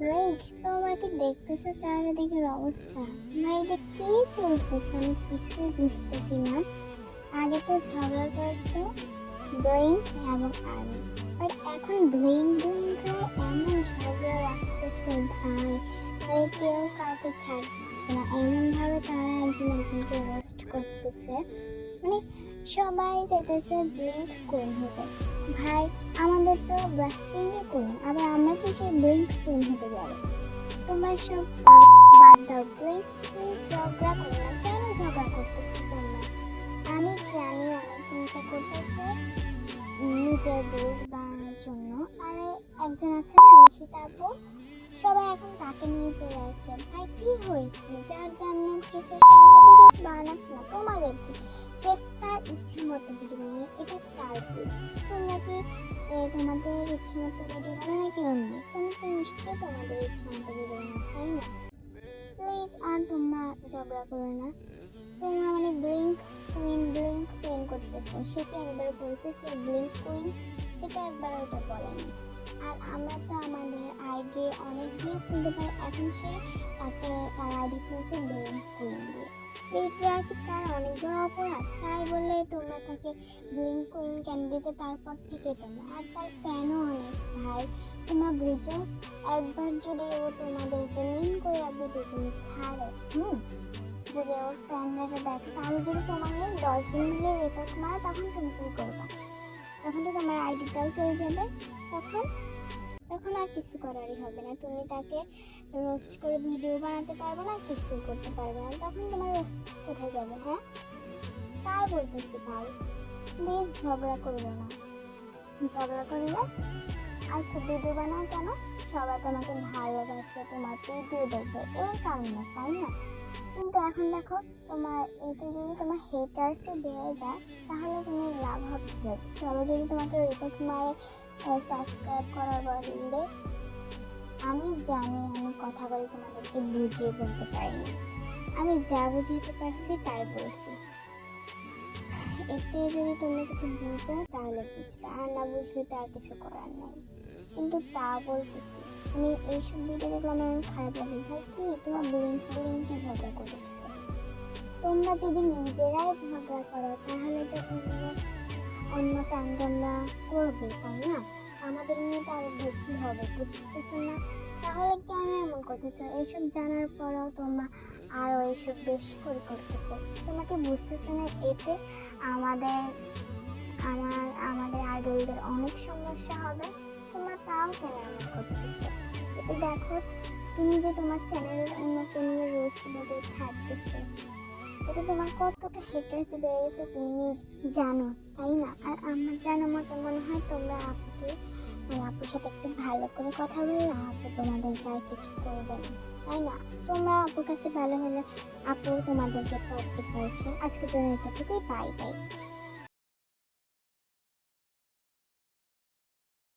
Like তোমরা কি দেখতেছো চারিদিকের অবস্থা? ভাই এটা কি চলতেছে আমি কিছুই বুঝতেছি না। আগে তো ঝগড়া করতো ব্লিঙ্ক এবং আর্মি, বাট এখন ব্লিঙ্করা এমন ঝগড়া রাখতেছে ভাই, মানে কেউ কাউকে ছাড়তেছে না, এমন ভাবে তারা একজন একজনকে রোস্ট করতেছে। মানে সবাই চাইতেছে ব্লিঙ্ক কুইন হতে। ভাই আমাদের তো ব্ল্যাকপিঙ্কই কুইন, আবার আমরা কি সেই ব্লিঙ্ক কুইন হতে যাবো? তোমরা সব বাদ দাও, প্লিজ প্লিজ ঝগড়া করো না। কেন ঝগড়া করতেছো তোমরা? আমি জানি অনেকে এটা করতেছে নিজের বেস বাড়ানোর জন্য। আর একজন আছে না নিশিতা আপু, সবাই এখন তাকে নিয়ে পড়ে আছে। ভাই কি হয়েছে? যার জন্য কিছু সামনে ভিডিও বানাক না, তোমাদের কি সে তার ইচ্ছে মতো ভিডিও বানায়, এটা তার পেজ। তোমরা কি তোমাদের ইচ্ছে মতো ভিডিও বানায় নাকি অন্য? তোমরা তো নিশ্চয়ই তোমাদের ইচ্ছে মতো ভিডিও বানাও, তাই না? প্লিজ আর তোমরা ঝগড়া করো না। তোমরা মানে ব্লিঙ্ক কুইন করতেছো, সেটা একবার বলছে সে ব্লিঙ্ক কুইন, সেটা একবার ওটা বলেনি। আর আমরা তো আমাদের আইডি অনেক দিয়ে খুলতে পারি, এখন সে তাকে তার আইডি খুলছে ব্লিঙ্ক কুইন দিয়ে। এইটা কি তার অনেক বড় অপরাধ? তাই বলে তোমরা তাকে ব্লিঙ্ক কুইন কেন দিয়েছে? তারপর থেকে তোমরা আর তার ফ্যানও অনেক। ভাই তোমরা বুঝো, একবার যদি ও তোমাদেরকে মিন করে ভিডিও তুমি ছাড়ে, যদি ওর ফ্যানরা দেখে, তাহলে যদি তোমাকে 10 জন মিলে রিপোর্ট মারে, তখন তুমি কি করবা? তখন তো তোমার আইডিটাও চলে যাবে। তখন তখন আর কিছু করারই হবে না। তুমি তাকে রোস্ট করে ভিডিও বানাতে পারবে না, কিছু করতে পারবে না। তখন তোমার রোস্ট কোথায় যাবে? হ্যাঁ, তাই বলতেছি ভাই, প্লিজ ঝগড়া করবে না। ঝগড়া করলে আচ্ছা ভিডিও বানাও কেন? সবাই তোমাকে ভালোবাসবে, তোমার ভিডিও দেখবে, এই কারণে, তাই না? কিন্তু এখন দেখো, তোমার এতে যদি তোমার হেটার্সই বেড়ে যায়, তাহলে তুমি লাভ হবে কিভাবে? সবাই যদি তোমাকে রিপোর্ট মারে, সাবস্ক্রাইব করার বদলে। আমি জানি আমি কথা বলে তোমাদেরকে বুঝিয়ে বলতে পারিনি, আমি যা বুঝিয়ে পারছি তাই বলছি। এতে যদি তুমি কিছু বুঝো তাহলে বুঝবে, আর না বুঝলে তো আর কিছু করার নেই। কিন্তু তা বলতেছি, আমি এইসব ভিডিও দেখলে আমার অনেক খারাপ লাগে। ভাই কি তোমার ব্লিঙ্ক ঝগড়া করতেছে? তোমরা যদি নিজেরাই ঝগড়া করো, তাহলে তো অন্য ফ্যান্ডমরা করবে, তাই না? আমাদের নিয়ে তো আরো বেশি হবে, বুঝতেছো না? তাহলে কেন এমন করতেছো? এইসব জানার পরেও তোমরা আরো এইসব বেশি করে করতেছো। তোমাকে বুঝতেছো না এতে আমাদের আমাদের আইডলদের অনেক সমস্যা হবে? তোমরা তাও কেন এমন করতেছো? এতে দেখো, তুমি যে তোমার চ্যানেল উন্নত নিয়ে রোস্ট ভিডিও ছাড়তেছো, এতে তোমার কতটা হেটার্স বেড়ে গেছে তুমি নিজে জানো, তাই না? আর আমার জানা মতো মনে হয় তোমরা আপুর সাথে একটু ভালো করে কথা বলে, আপু তোমাদেরকে আর কিছু করবে না, তাই না? তোমরা আপুর কাছে ভালো হলে আপু তোমাদেরকে পথ দেখাচ্ছে। আজকের জন্য এতটুকুই, বাই বাই।